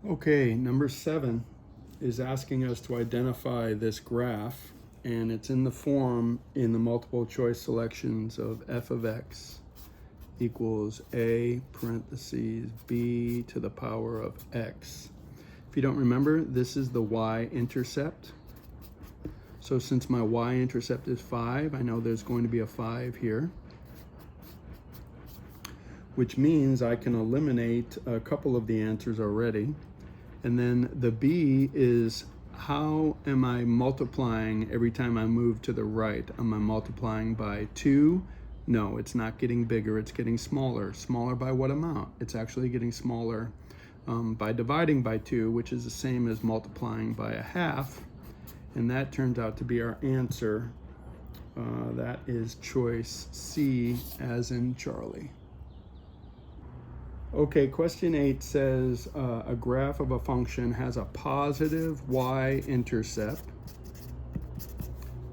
Okay, number 7 is asking us to identify this graph, and it's in the form in the multiple choice selections of f of x equals a parentheses b to the power of x. If you don't remember, this is the y-intercept. So since my y-intercept is 5, I know there's going to be a 5 here, which means I can eliminate a couple of the answers already. And then the b is, how am I multiplying every time I move to the right? Am I multiplying by 2? No, it's not getting bigger, it's getting smaller. Smaller by what amount? It's actually getting smaller by dividing by 2, which is the same as multiplying by a half. And that turns out to be our answer. That is choice C, as in Charlie. Okay, question 8 says a graph of a function has a positive y-intercept.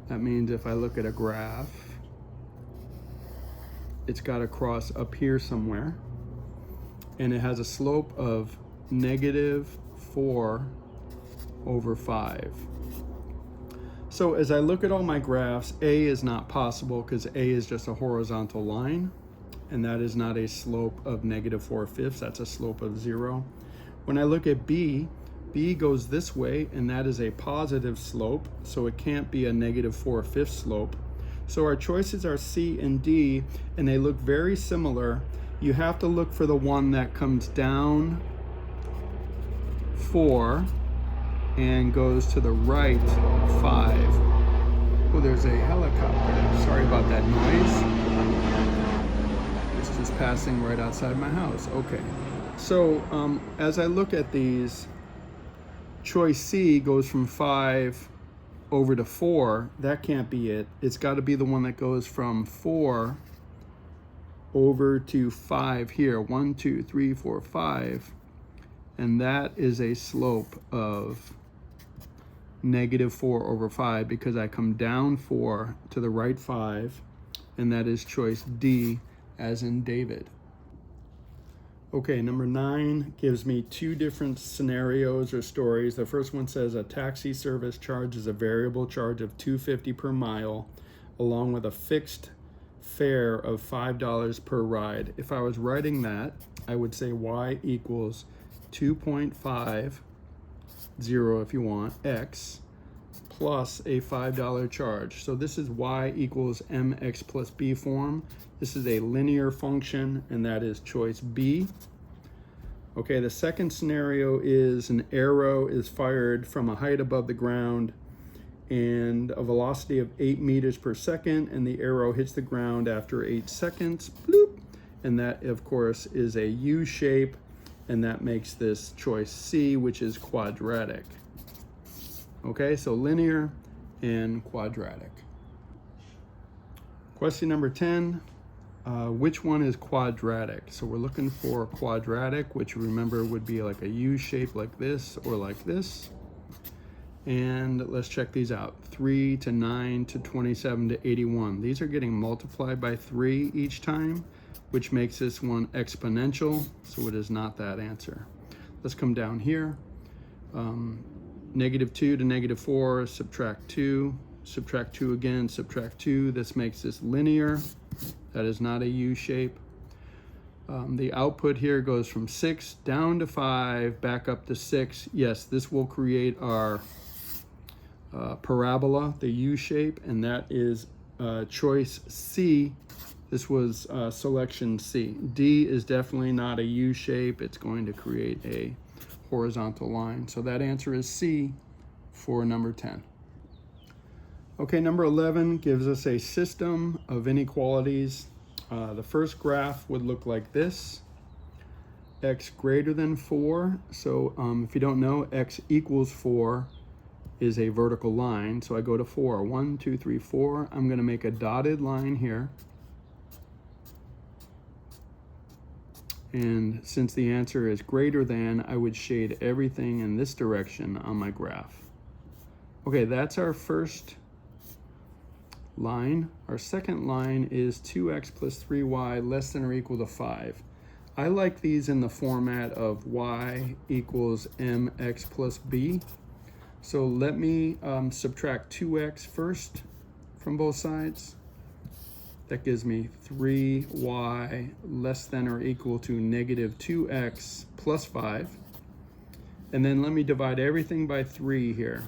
That means if I look at a graph, it's got to cross up here somewhere, and it has a slope of -4/5. So as I look at all my graphs, A is not possible because A is just a horizontal line, and that is not a slope of -4/5, that's a slope of 0. When I look at B, B goes this way, and that is a positive slope, so it can't be a -4/5 slope. So our choices are C and D, and they look very similar. You have to look for the one that comes down 4 and goes to the right 5. Oh, there's a helicopter. Sorry about that noise. It's just passing right outside my house. Okay. So as I look at these, choice C goes from 5 over to 4. That can't be it. It's got to be the one that goes from 4 over to 5 here. 1, 2, 3, 4, 5. And that is a slope of -4/5 because I come down 4 to the right 5, and that is choice D, as in David. Okay, number 9 gives me 2 different scenarios or stories. The first one says a taxi service charges a variable charge of $2.50 per mile along with a fixed fare of $5 per ride. If I was writing that, I would say y equals 2.50, if you want, x plus a $5 charge. So this is y equals mx plus b form. This is a linear function, and that is choice B. Okay, the second scenario is an arrow is fired from a height above the ground and a velocity of 8 meters per second, and the arrow hits the ground after 8 seconds. Bloop. And that, of course, is a U shape, and that makes this choice C, which is quadratic. Okay, so linear and quadratic. Question number 10, which one is quadratic? So we're looking for quadratic, which remember would be like a U shape like this or like this. And let's check these out. 3 to 9 to 27 to 81. These are getting multiplied by 3 each time, which makes this one exponential, so it is not that answer. Let's come down here. -2 to -4, subtract 2, subtract 2 again, subtract 2. This makes this linear. That is not a U shape. The output here goes from 6 down to 5, back up to 6. Yes, this will create our parabola, the U shape, and that is choice C. This was selection C. D is definitely not a U shape. It's going to create a horizontal line. So that answer is C for number 10. Okay, number 11 gives us a system of inequalities. The first graph would look like this. X greater than 4. So if you don't know, x equals 4 is a vertical line. So I go to 4. 1, 2, 3, 4. I'm going to make a dotted line here. And since the answer is greater than, I would shade everything in this direction on my graph. Okay, that's our first line. Our second line is 2x plus 3y less than or equal to 5. I like these in the format of y equals mx plus b. So let me subtract 2x first from both sides. That gives me 3y less than or equal to negative 2x plus 5. And then let me divide everything by 3 here.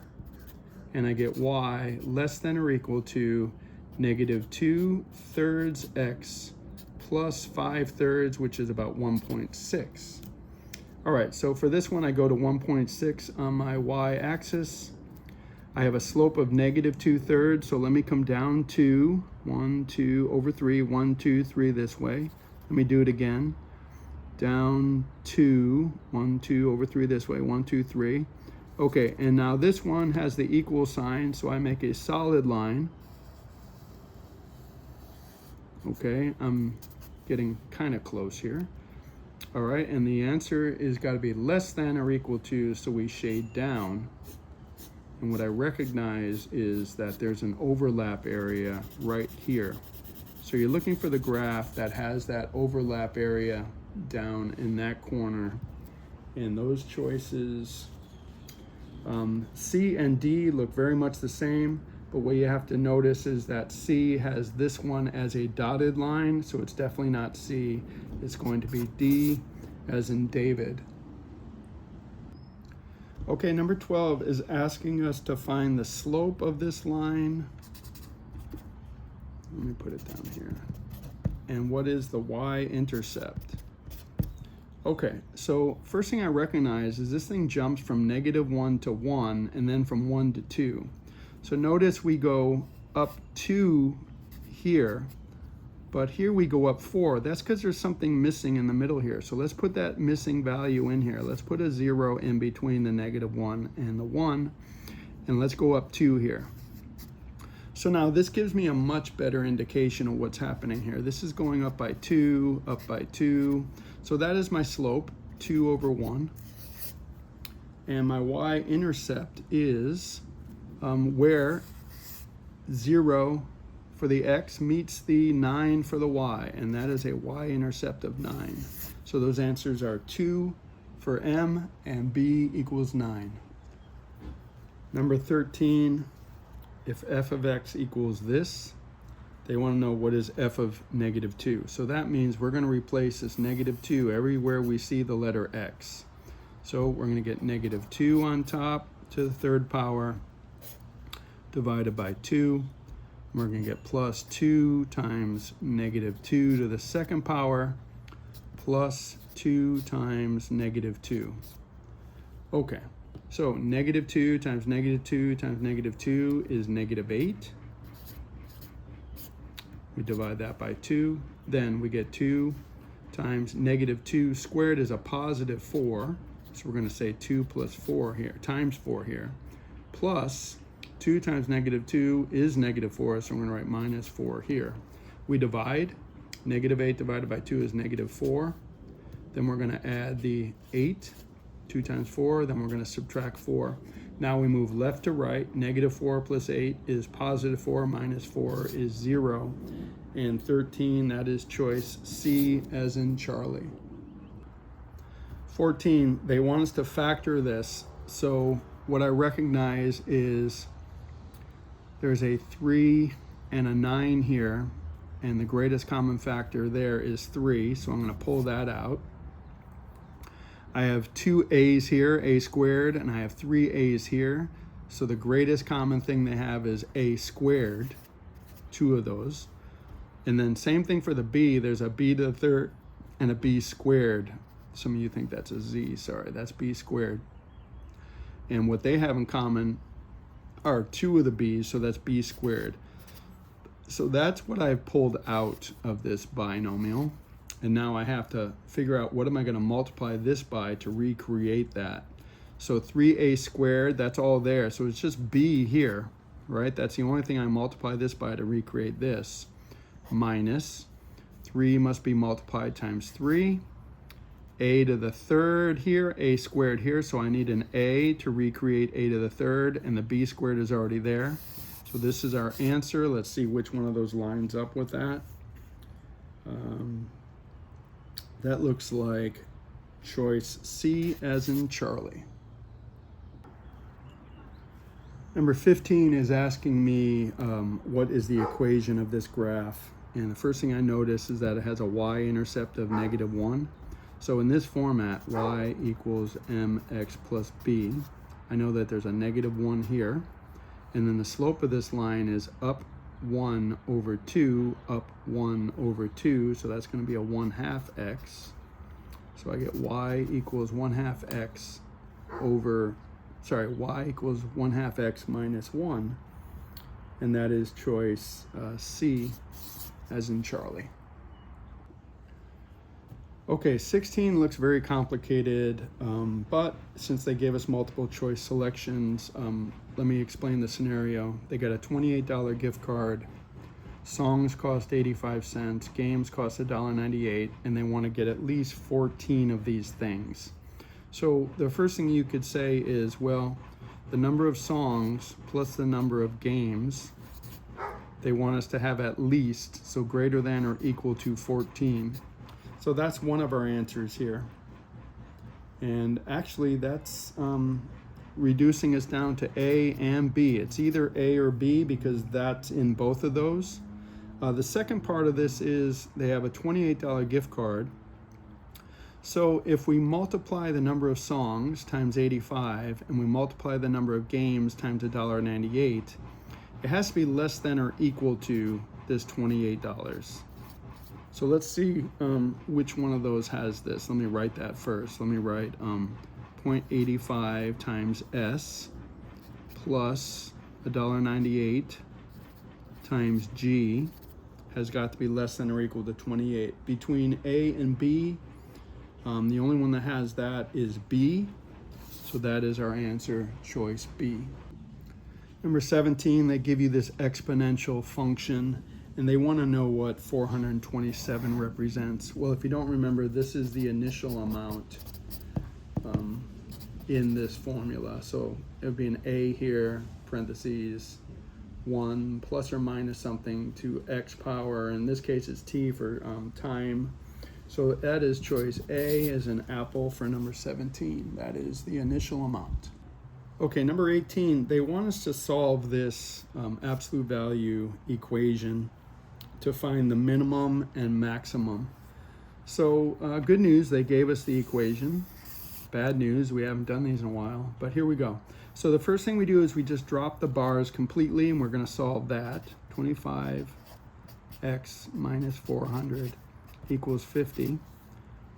And I get y less than or equal to negative 2/3 x plus 5/3, which is about 1.6. All right, so for this one, I go to 1.6 on my y-axis. I have a slope of negative 2/3, so let me come down to 1, 2 over 3, 1, 2, 3 this way. Let me do it again. Down to 1, 2 over 3 this way, 1, 2, 3. Okay, and now this one has the equal sign, so I make a solid line. Okay, I'm getting kind of close here. All right, and the answer is got to be less than or equal to, so we shade down. And what I recognize is that there's an overlap area right here. So you're looking for the graph that has that overlap area down in that corner. And those choices, C and D look very much the same, but what you have to notice is that C has this one as a dotted line, so it's definitely not C. It's going to be D as in David. Okay, number 12 is asking us to find the slope of this line. Let me put it down here. And what is the y-intercept? Okay, so first thing I recognize is this thing jumps from -1 to 1 and then from 1 to 2. So notice we go up 2 here, but here we go up 4. That's because there's something missing in the middle here. So let's put that missing value in here. Let's put a 0 in between the -1 and the 1, and let's go up 2 here. So now this gives me a much better indication of what's happening here. This is going up by 2, up by 2. So that is my slope, 2 over 1. And my y-intercept is where 0 for the x meets the 9 for the y, and that is a y-intercept of 9. So those answers are 2 for M and B equals 9. Number 13, if f of x equals this, they want to know what is f of -2. So that means we're going to replace this -2 everywhere we see the letter x. So we're going to get -2 on top to the third power divided by 2. We're going to get plus 2 times -2 to the second power plus 2 times -2. Okay, so -2 times -2 times -2 is -8. We divide that by 2. Then we get 2 times -2 squared is a positive 4. So we're going to say 2 plus 4 here, times 4 here, plus 2 times -2 is -4, so we're going to write minus 4 here. We divide. -8 divided by 2 is -4. Then we're going to add the 8, 2 times 4, then we're going to subtract 4. Now we move left to right. -4 plus 8 is positive 4, minus 4 is 0. And 13, that is choice C as in Charlie. 14, they want us to factor this. So what I recognize is there's a 3 and a 9 here, and the greatest common factor there is 3, so I'm going to pull that out. I have 2 a's here, a squared, and I have 3 a's here, so the greatest common thing they have is a squared, 2 of those. And then same thing for the b, there's a b to the third and a b squared. Some of you think that's a z, sorry, that's b squared. And what they have in common are 2 of the b's, so that's b squared. So that's what I've pulled out of this binomial. And now I have to figure out what am I going to multiply this by to recreate that. So 3a squared, that's all there. So it's just b here, right? That's the only thing I multiply this by to recreate this. Minus 3 must be multiplied times 3. A to the third here, a squared here, so I need an a to recreate a to the third, and the b squared is already there. So this is our answer. Let's see which one of those lines up with that. That looks like choice C as in Charlie. Number 15 is asking me what is the equation of this graph. And the first thing I notice is that it has a y-intercept of -1. So in this format, y equals mx plus b. I know that there's a -1 here. And then the slope of this line is up 1 over 2, up 1 over 2. So that's going to be a 1/2 x. So I get y equals 1/2 x over, y equals 1/2 x minus 1. And that is choice C as in Charlie. Okay, 16 looks very complicated, but since they gave us multiple choice selections, let me explain the scenario. They got a $28 gift card, songs cost 85 cents, games cost $1.98, and they want to get at least 14 of these things. So the first thing you could say is, well, the number of songs plus the number of games, they want us to have at least, so greater than or equal to 14. So that's one of our answers here. And actually that's reducing us down to A and B. It's either A or B because that's in both of those. The second part of this is they have a $28 gift card. So if we multiply the number of songs times 85 and we multiply the number of games times $1.98, it has to be less than or equal to this $28. So let's see which one of those has this. Let me write that first. Let me write 0.85 times S plus $1.98 times G has got to be less than or equal to 28. Between A and B, the only one that has that is B. So that is our answer, choice B. Number 17, they give you this exponential function and they want to know what 427 represents. Well, if you don't remember, this is the initial amount in this formula. So it would be an A here, parentheses, 1 plus or minus something to x power. In this case, it's t for time. So that is choice A as an apple for number 17. That is the initial amount. Okay, number 18, they want us to solve this absolute value equation to find the minimum and maximum. So good news, they gave us the equation. Bad news, we haven't done these in a while, but here we go. So the first thing we do is we just drop the bars completely and we're gonna solve that. 25x minus 400 equals 50.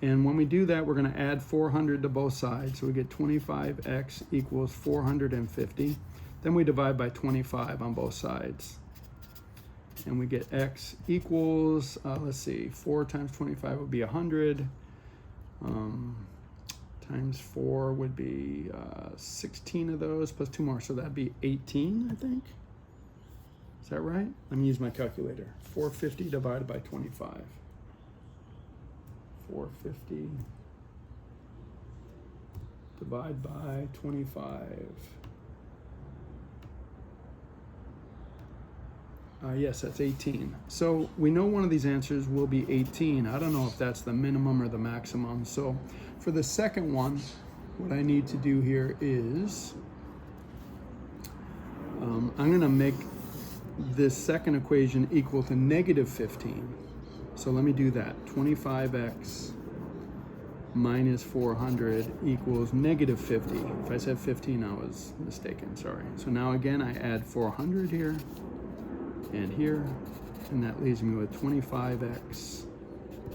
And when we do that, we're gonna add 400 to both sides. So we get 25x equals 450. Then we divide by 25 on both sides. And we get x equals, let's see, 4 times 25 would be 100. Times 4 would be 16 of those plus 2 more. So that'd be 18, I think. Is that right? Let me use my calculator. 450 divided by 25. 450 divided by 25. Yes, that's 18. So we know one of these answers will be 18. I don't know if that's the minimum or the maximum. So for the second one, what I need to do here is I'm going to make this second equation equal to negative 15. So let me do that. 25x minus 400 equals negative 50. If I said 15, I was mistaken, sorry. So now again, I add 400 here and here, and that leaves me with 25x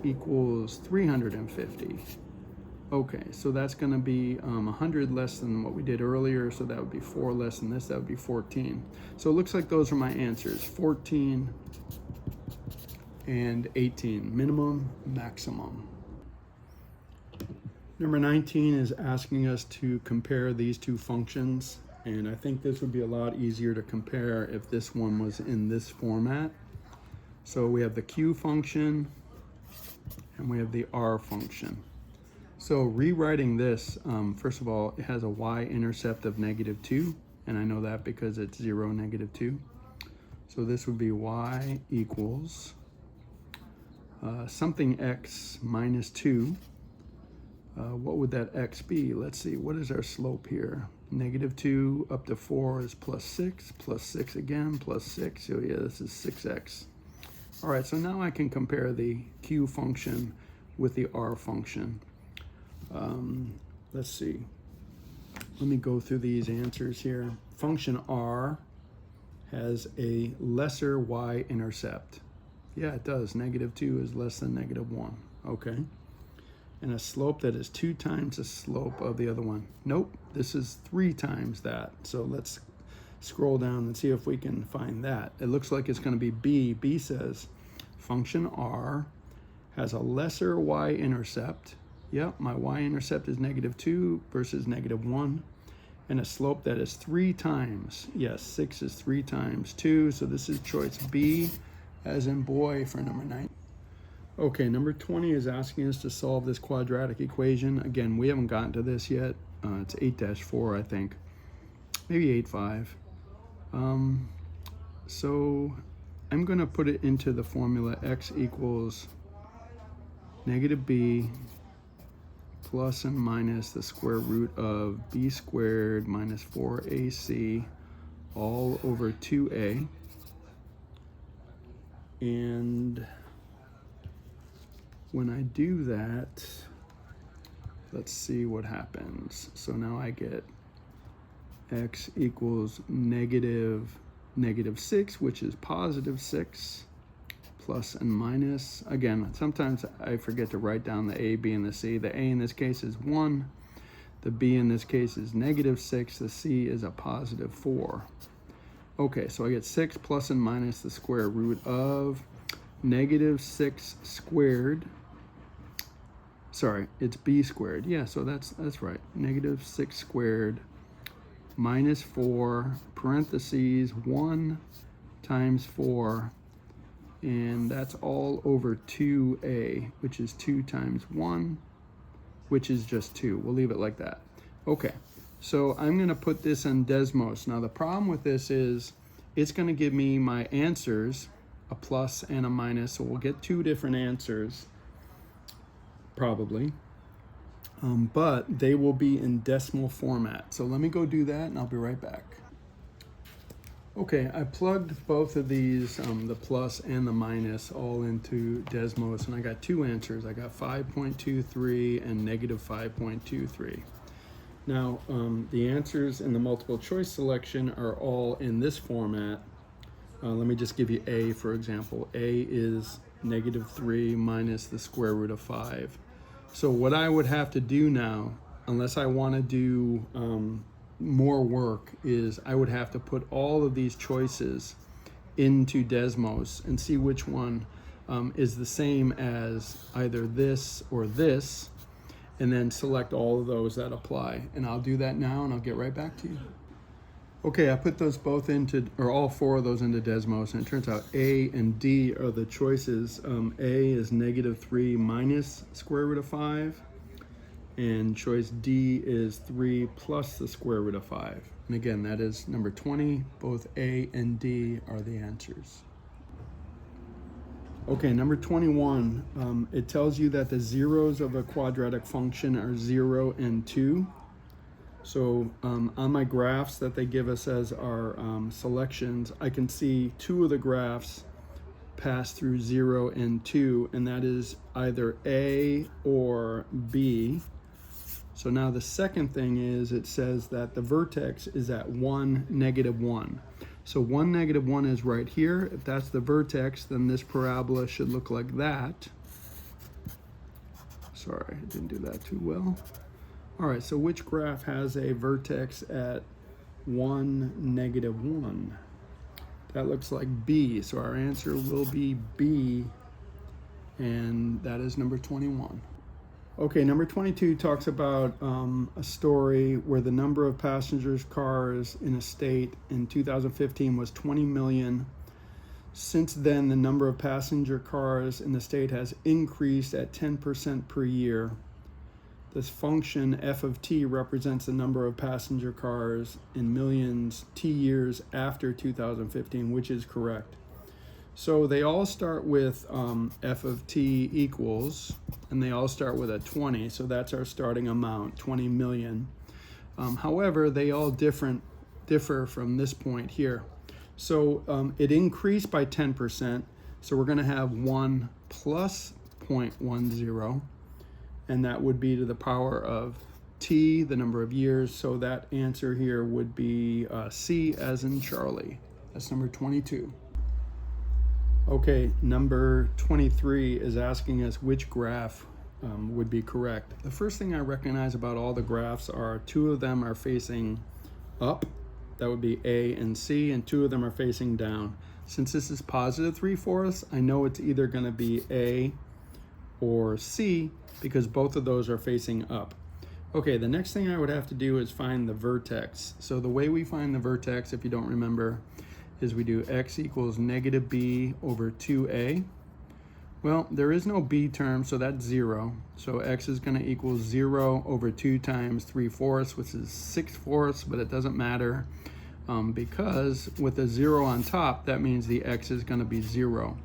equals 350. Okay, so that's gonna be 100 less than what we did earlier, so that would be 4 less than this, that would be 14. So it looks like those are my answers, 14 and 18, minimum, maximum. Number 19 is asking us to compare these two functions. And I think this would be a lot easier to compare if this one was in this format. So we have the Q function and we have the R function. So rewriting this, first of all, it has a y-intercept of -2, and I know that because it's 0, -2. So this would be y equals something x minus 2. What would that x be? Let's see, what is our slope here? Negative 2 up to 4 is plus 6 again, plus 6. So yeah, this is 6x. All right, so now I can compare the q function with the r function. Let's see. Let me go through these answers here. Function r has a lesser y-intercept. Yeah, it does. Negative 2 is less than negative 1. Okay. And a slope that is 2 times the slope of the other one. Nope, this is 3 times that. So let's scroll down and see if we can find that. It looks like it's going to be b. B says function r has a lesser y-intercept. Yep, my y-intercept is negative 2 versus negative 1. And a slope that is 3 times. Yes, 6 is 3 times 2. So this is choice B, as in boy, for number 9. Okay, number 20 is asking us to solve this quadratic equation. Again, we haven't gotten to this yet. It's 8-4, I think. Maybe 8-5. So I'm going to put it into the formula x equals negative b plus and minus the square root of b squared minus 4ac all over 2a. And when I do that, let's see what happens. So now I get x equals negative 6, which is positive 6, plus and minus. Again, sometimes I forget to write down the a, b, and the c. The a in this case is 1. The b in this case is negative 6. The c is a positive 4. Okay, so I get 6 plus and minus the square root of negative 6 squared. Sorry, it's b squared. Yeah, so that's right. Negative 6 squared minus 4, parentheses, 1 times 4, and that's all over 2a, which is 2 times 1, which is just 2. We'll leave it like that. Okay, so I'm going to put this in Desmos. Now, the problem with this is it's going to give me my answers, a plus and a minus, so we'll get 2 different answers, probably. But they will be in decimal format. So let me go do that and I'll be right back. Okay, I plugged both of these, the plus and the minus, all into Desmos, and I got 2 answers. I got 5.23 and negative 5.23. Now, the answers in the multiple choice selection are all in this format. Let me just give you A, for example. A is negative 3 minus the square root of 5. So what I would have to do now, unless I want to do more work, is I would have to put all of these choices into Desmos and see which one is the same as either this or this, and then select all of those that apply. And I'll do that now and I'll get right back to you. Okay, I put those both into, or all 4 of those into Desmos, and it turns out A and D are the choices. A is negative 3 minus square root of 5, and choice D is 3 plus the square root of 5. And again, that is number 20. Both A and D are the answers. Okay, number 21, it tells you that the zeros of a quadratic function are 0 and 2. So on my graphs that they give us as our selections, I can see 2 of the graphs pass through 0 and 2, and that is either A or B. So now the second thing is it says that the vertex is at 1, negative 1. So 1, negative 1 is right here. If that's the vertex, then this parabola should look like that. Sorry, I didn't do that too well. All right, so which graph has a vertex at 1, negative 1? That looks like B, so our answer will be B, and that is number 21. Okay, number 22 talks about a story where the number of passengers cars in a state in 2015 was 20 million. Since then, the number of passenger cars in the state has increased at 10% per year. This function f of t represents the number of passenger cars in millions t years after 2015, which is correct. So they all start with f of t equals, and they all start with a 20, so that's our starting amount, 20 million. However, they all differ from this point here. So it increased by 10%, so we're going to have 1 plus 0.10, and that would be to the power of t, the number of years, so that answer here would be C as in Charlie. That's number 22. Okay, number 23 is asking us which graph would be correct. The first thing I recognize about all the graphs are 2 of them are facing up, that would be A and C, and 2 of them are facing down. Since this is positive 3/4, I know it's either going to be A or C because both of those are facing up. Okay, the next thing I would have to do is find the vertex. So the way we find the vertex, if you don't remember, is we do x equals negative b over 2a. Well, there is no b term, so that's 0. So x is going to equal 0 over 2 times 3/4, which is 6/4, but it doesn't matter because with a 0 on top, that means the x is going to be 0.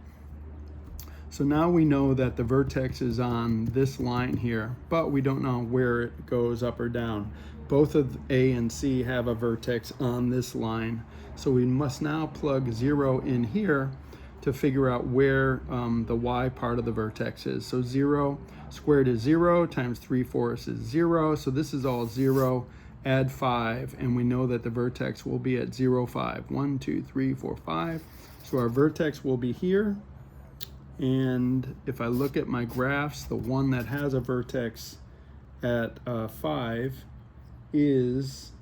So now we know that the vertex is on this line here, but we don't know where it goes up or down. Both of A and C have a vertex on this line. So we must now plug 0 in here to figure out where the y part of the vertex is. So 0 squared is 0 times 3/4 is 0. So this is all 0. Add 5, and we know that the vertex will be at 0, 5. 1, 2, 3, 4, 5. So our vertex will be here. And if I look at my graphs, the one that has a vertex at 5 is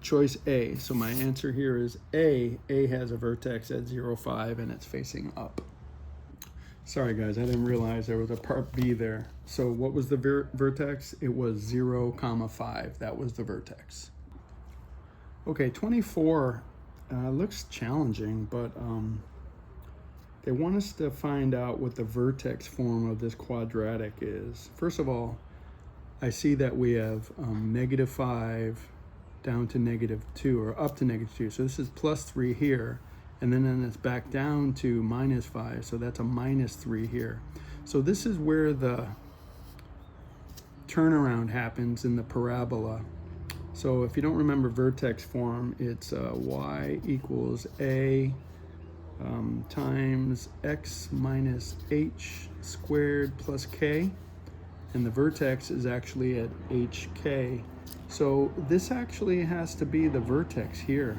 choice A. So my answer here is A. A has a vertex at 0, 5, and it's facing up. Sorry guys, I didn't realize there was a part B there. So what was the vertex? It was 0, 5. That was the vertex. Okay, 24 looks challenging, but they want us to find out what the vertex form of this quadratic is. First of all, I see that we have -5 down to -2, or up to -2. So this is +3 here, and then it's back down to -5. So that's a -3 here. So this is where the turnaround happens in the parabola. So if you don't remember vertex form, it's y equals a times x minus h squared plus k, and the vertex is actually at hk. So this actually has to be the vertex here.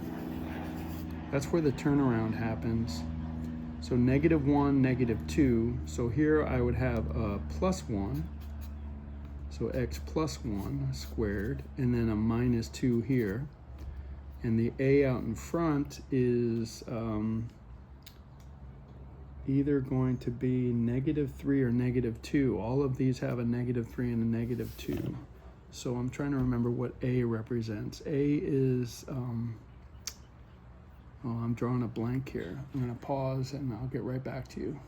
That's where the turnaround happens. So -1, -2. So here I would have a +1. So x plus 1 squared, and then a -2 here. And the a out in front is either going to be -3 or -2. All of these have a -3 and a -2. So I'm trying to remember what A represents. A is, I'm drawing a blank here. I'm gonna pause and I'll get right back to you.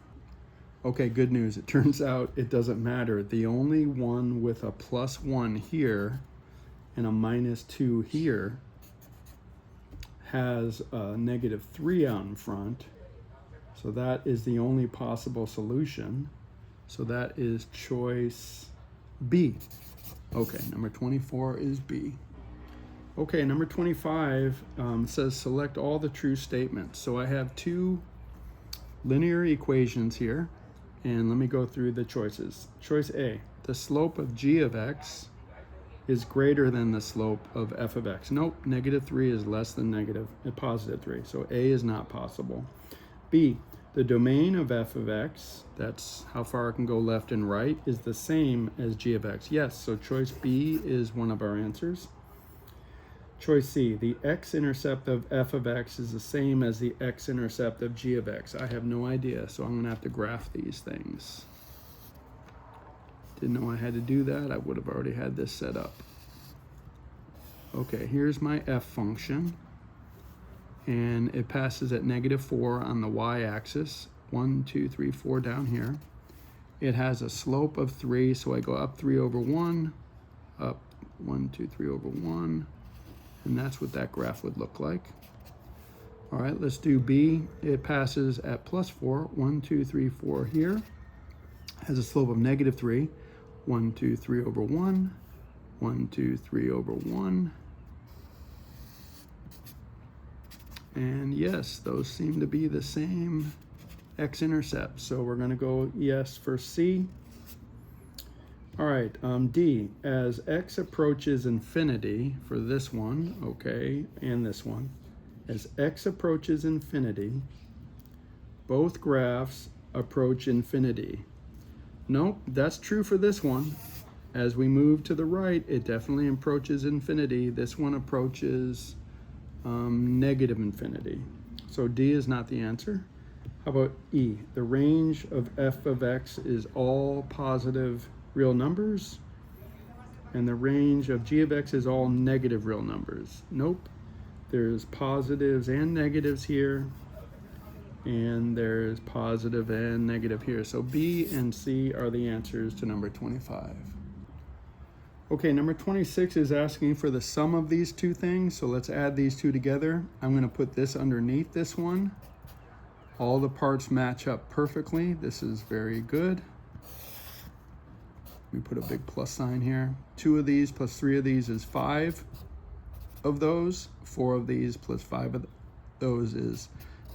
Okay, good news. It turns out it doesn't matter. The only one with a +1 here and a -2 here has a -3 out in front. So that is the only possible solution. So that is choice B. Okay, number 24 is B. Okay, number 25 says select all the true statements. So I have 2 linear equations here, and let me go through the choices. Choice A, the slope of g of x is greater than the slope of f of x. Nope, -3 is less than +3, so A is not possible. B, the domain of f of x, that's how far it can go left and right, is the same as g of x. Yes, so choice B is one of our answers. Choice C, the x-intercept of f of x is the same as the x-intercept of g of x. I have no idea, so I'm going to have to graph these things. Didn't know I had to do that. I would have already had this set up. Okay, here's my f function. And it passes at -4 on the y-axis. 1, 2, 3, 4 down here. It has a slope of 3, so I go up 3 over 1, up 1, 2, 3 over 1, and that's what that graph would look like. All right, let's do B. It passes at plus 4. 1, 2, 3, 4 here. Has a slope of negative 3. 1, 2, 3 over 1. 1, 2, 3 over 1. And yes, those seem to be the same x-intercept. So we're going to go yes for C. All right, D. As x approaches infinity for this one, okay, and this one. As x approaches infinity, both graphs approach infinity. Nope, that's true for this one. As we move to the right, it definitely approaches infinity. This one approaches negative infinity. So D is not the answer. How about E? The range of f of x is all positive real numbers, and the range of g of x is all negative real numbers. Nope. There's positives and negatives here, and there's positive and negative here. So B and C are the answers to number 25. Okay, number 26 is asking for the sum of these two things. So let's add these two together. I'm going to put this underneath this one. All the parts match up perfectly. This is very good. We put a big plus sign here. 2 of these plus 3 of these is 5 of those. 4 of these plus 5 of those is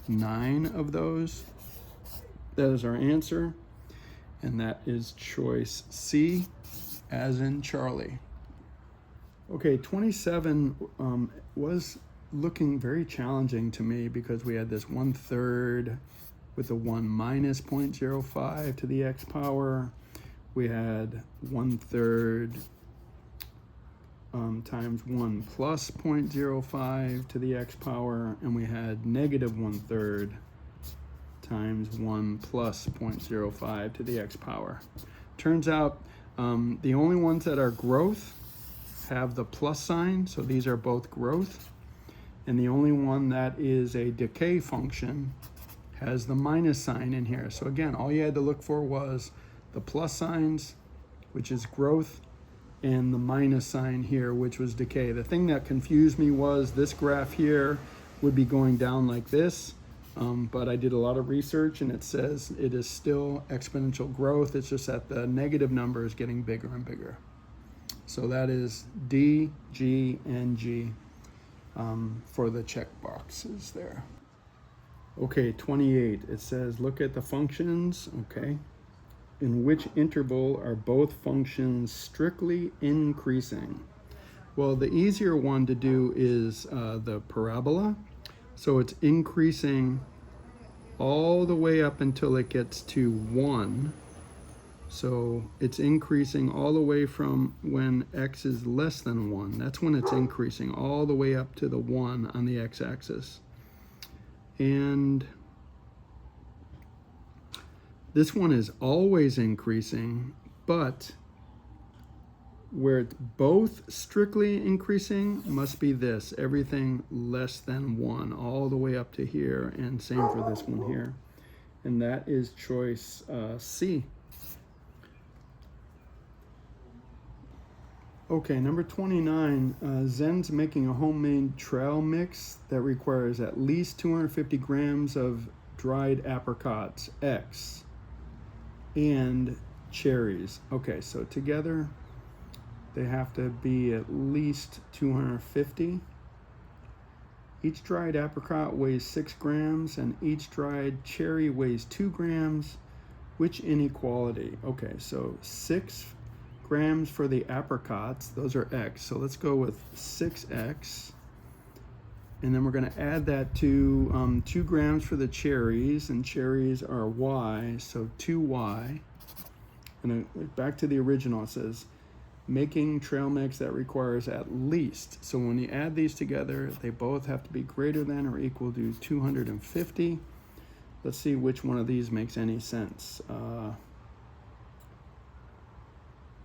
9 of those. That is our answer. And that is choice C, as in Charlie. Okay, 27 was looking very challenging to me because we had this 1/3 with a 1 minus 0.05 to the x power. We had 1/3 times 1 plus 0.05 to the x power, and we had negative 1/3 times 1 plus 0.05 to the x power. Turns out the only ones that are growth have the plus sign, so these are both growth, and the only one that is a decay function has the minus sign in here. So again, all you had to look for was the plus signs, which is growth, and the minus sign here, which was decay. The thing that confused me was this graph here would be going down like this, but I did a lot of research and it says it is still exponential growth. It's just that the negative number is getting bigger and bigger. So that is D, G, and G for the check boxes there. Okay, 28, it says look at the functions, okay. In which interval are both functions strictly increasing? Well, the easier one to do is the parabola. So it's increasing all the way up until it gets to 1. So it's increasing all the way from when x is less than 1. That's when it's increasing all the way up to the 1 on the x-axis. And this one is always increasing, but where it's both strictly increasing must be this, everything less than 1, all the way up to here, and same for this one here. And that is choice C. Okay, number 29, Zen's making a homemade trail mix that requires at least 250 grams of dried apricots, X, and cherries. Okay, so together they have to be at least 250. Each dried apricot weighs 6 grams and each dried cherry weighs 2 grams. Which inequality? Okay, so 6 grams for the apricots, those are X. So let's go with 6X. And then we're going to add that to 2 grams for the cherries, and cherries are Y, so 2Y. And back to the original, it says, making trail mix that requires at least. So when you add these together, they both have to be greater than or equal to 250. Let's see which one of these makes any sense.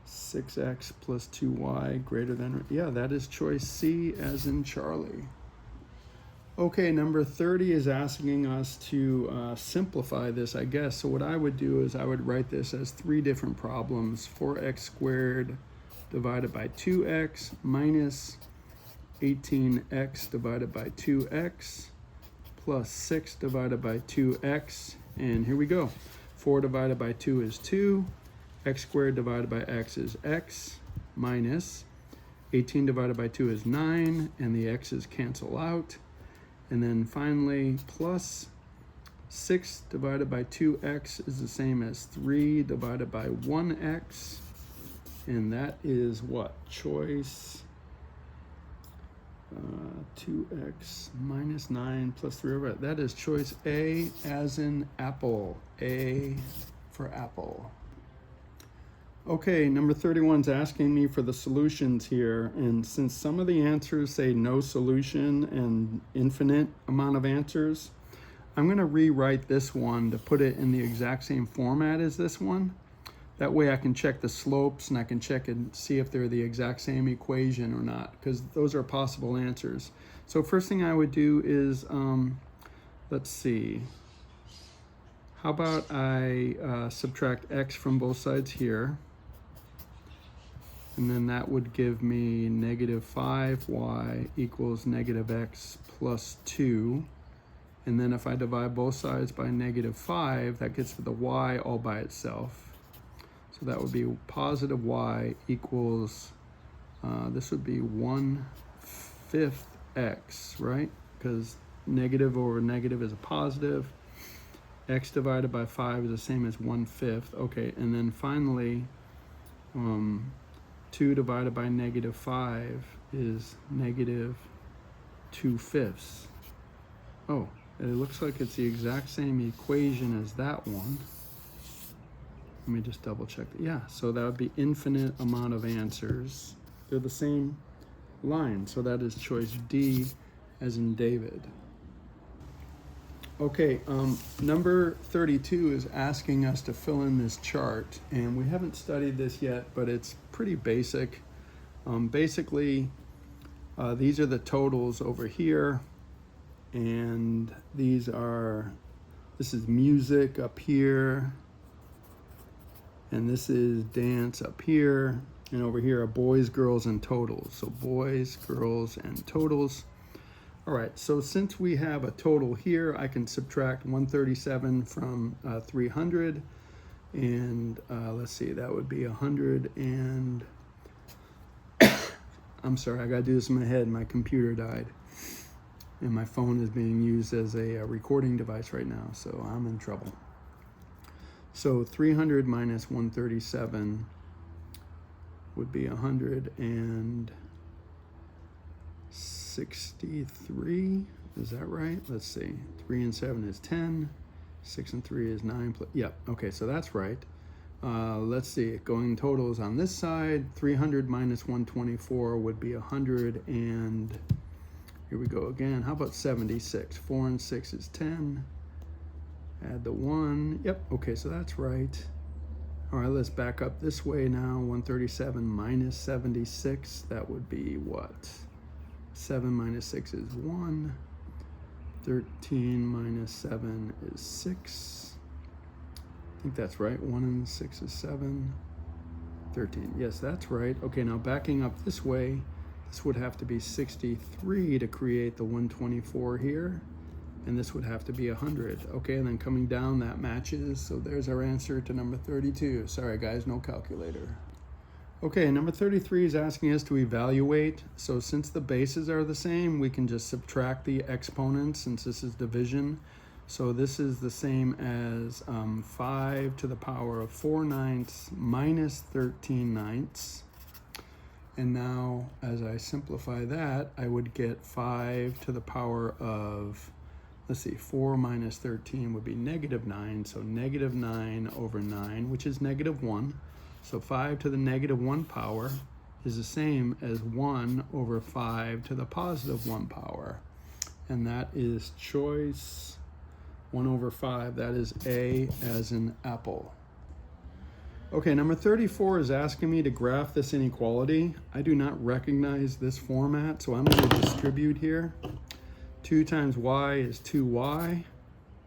6x plus 2y greater than, yeah, that is choice C, as in Charlie. Okay, number 30 is asking us to simplify this, I guess. So what I would do is I would write this as 3 different problems. 4x squared divided by 2x minus 18x divided by 2x plus 6 divided by 2x. And here we go. 4 divided by 2 is 2. X squared divided by x is x, minus 18 divided by 2 is 9, and the x's cancel out. And then finally, plus 6 divided by 2x is the same as 3 divided by 1x. And that is what? Choice 2x minus 9 plus 3 over. That is choice A as in apple. A for apple. Okay, number 31 is asking me for the solutions here, and since some of the answers say no solution and infinite amount of answers, I'm going to rewrite this one to put it in the exact same format as this one. That way I can check the slopes and I can check and see if they're the exact same equation or not, because those are possible answers. So first thing I would do is, let's see, how about I subtract x from both sides here. And then that would give me negative 5y equals negative x plus 2. And then if I divide both sides by negative 5, that gets to the y all by itself. So that would be positive y equals, this would be 1/5 x, right? Because negative over negative is a positive. X divided by 5 is the same as 1/5. Okay, and then finally, 2 divided by negative 5 is negative 2/5. Oh, it looks like it's the exact same equation as that one. Let me just double check. Yeah, so that would be infinite amount of answers. They're the same line, so that is choice D as in David. Okay, number 32 is asking us to fill in this chart, and we haven't studied this yet, but it's pretty basic. Basically, these are the totals over here, and this is music up here, and this is dance up here, and over here are boys, girls, and totals. So boys, girls, and totals. All right, so since we have a total here, I can subtract 137 from 300, and let's see, that would be 100 and, I'm sorry, I gotta do this in my head, my computer died, and my phone is being used as a recording device right now, so I'm in trouble. So 300 minus 137 would be 163. Is that right? Let's see. 3 and 7 is 10. 6 and 3 is 9. Yep. Okay, so that's right. Let's see. Going totals on this side. 300 minus 124 would be 100 and here we go again. How about 76? 4 and 6 is 10. Add the 1. Yep. Okay, so that's right. All right, let's back up this way now. 137 minus 76. That would be what? 7 minus 6 is 1. 13 minus 7 is 6. I think that's right. 1 and 6 is 7. 13. Yes, that's right. Okay, now backing up this way, this would have to be 63 to create the 124 here. And this would have to be 100. Okay, and then coming down, that matches. So there's our answer to number 32. Sorry, guys, no calculator. Okay, number 33 is asking us to evaluate. So since the bases are the same, we can just subtract the exponents since this is division. So this is the same as 5 to the power of 4/9 minus 13/9. And now, as I simplify that, I would get 5 to the power of, let's see, 4 minus 13 would be negative 9. So negative 9 over 9, which is negative 1. So 5 to the negative 1 power is the same as 1 over 5 to the positive 1 power. And that is choice 1 over 5. That is A as in apple. Okay, number 34 is asking me to graph this inequality. I do not recognize this format, so I'm going to distribute here. 2 times y is 2y.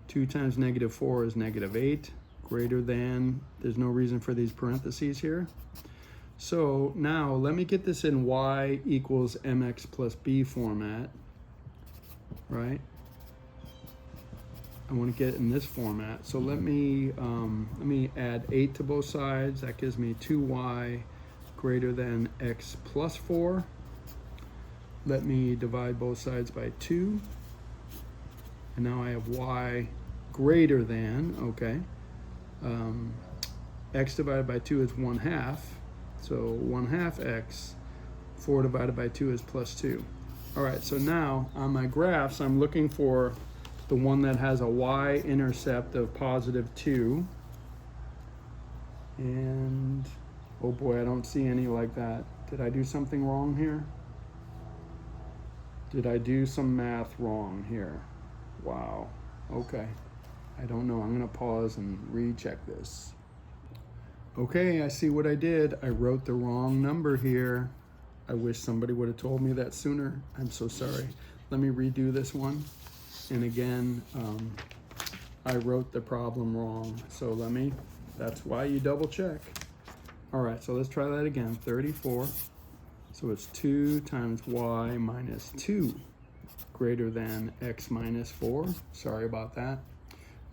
2 times negative 4 is negative 8. Greater than, there's no reason for these parentheses here. So now let me get this in y equals mx plus b format, right? I want to get in this format. So let me add 8 to both sides. That gives me 2y greater than x plus 4. Let me divide both sides by 2. And now I have y greater than, okay. X divided by 2 is 1/2. So 1/2 x. 4 divided by 2 is plus 2. All right, so now on my graphs, I'm looking for the one that has a y-intercept of positive 2. And, oh boy, I don't see any like that. Did I do something wrong here? Did I do some math wrong here? Wow, okay. I don't know, I'm gonna pause and recheck this. Okay, I see what I did. I wrote the wrong number here. I wish somebody would have told me that sooner. I'm so sorry. Let me redo this one. And again, I wrote the problem wrong. So that's why you double check. All right, so let's try that again. 34. So it's 2 times y minus 2 greater than x minus 4. Sorry about that.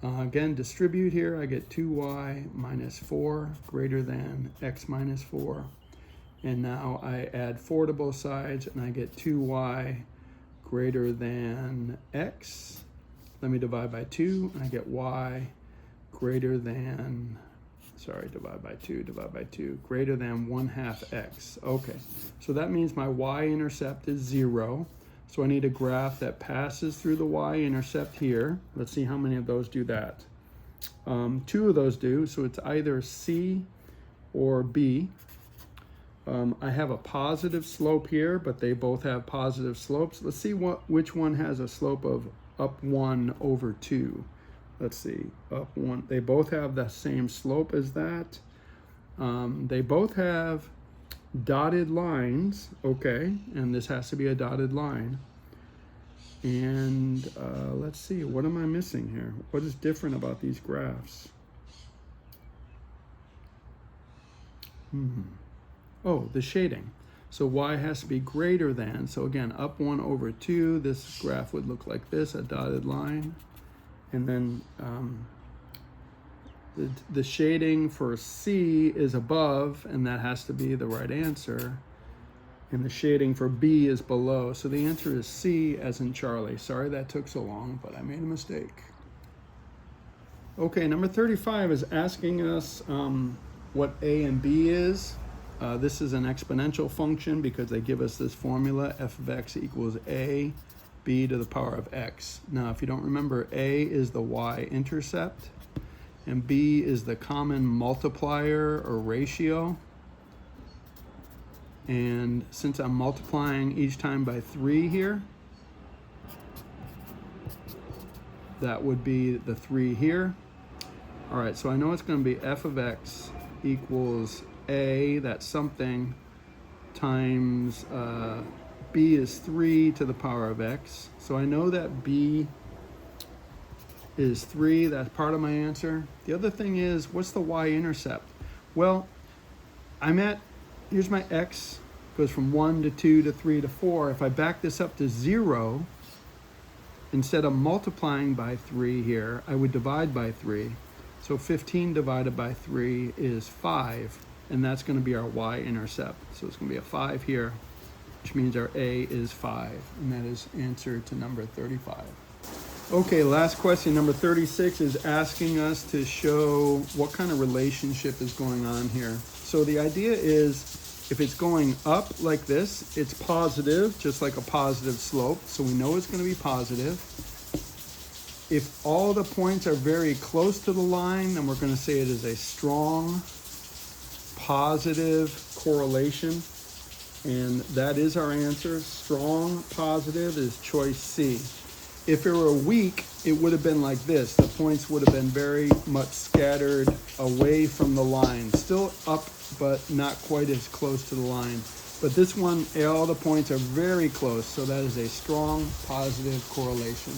Again, distribute here. I get 2y minus 4 greater than x minus 4. And now I add 4 to both sides, and I get 2y greater than x. Let me divide by 2, and I get y greater than, divide by 2, greater than 1/2 x. Okay, so that means my y-intercept is 0. So I need a graph that passes through the y-intercept here. Let's see how many of those do that. 2 of those do, so it's either C or B. I have a positive slope here, but they both have positive slopes. Let's see which one has a slope of up 1 over 2. Let's see, up 1. They both have the same slope as that. They both have dotted lines, okay, and this has to be a dotted line. And let's see, what am I missing here? What is different about these graphs? Oh, the shading. So y has to be greater than, so again, up 1 over 2, this graph would look like this, a dotted line. And then the shading for C is above, and that has to be the right answer. And the shading for B is below. So the answer is C as in Charlie. Sorry that took so long, but I made a mistake. Okay, number 35 is asking us what A and B is. This is an exponential function because they give us this formula, f of x equals a, b to the power of x. Now, if you don't remember, a is the y-intercept, and b is the common multiplier or ratio. And since I'm multiplying each time by 3 here, that would be the 3 here. All right, so I know it's going to be f of x equals a, that's something, times b is 3 to the power of x. So I know that b is 3, that's part of my answer. The other thing is, what's the y-intercept? Well, here's my x, goes from 1 to 2 to 3 to 4. If I back this up to 0, instead of multiplying by 3 here, I would divide by 3. So 15 divided by 3 is 5, and that's going to be our y-intercept. So it's going to be a 5 here, which means our A is 5, and that is answer to number 35. Okay, last question, number 36, is asking us to show what kind of relationship is going on here. So the idea is, if it's going up like this, it's positive, just like a positive slope, so we know it's going to be positive. If all the points are very close to the line, then we're going to say it is a strong positive correlation, and that is our answer. Strong positive is choice C. If it were weak, it would have been like this. The points would have been very much scattered away from the line. Still up, but not quite as close to the line. But this one, all the points are very close, so that is a strong positive correlation.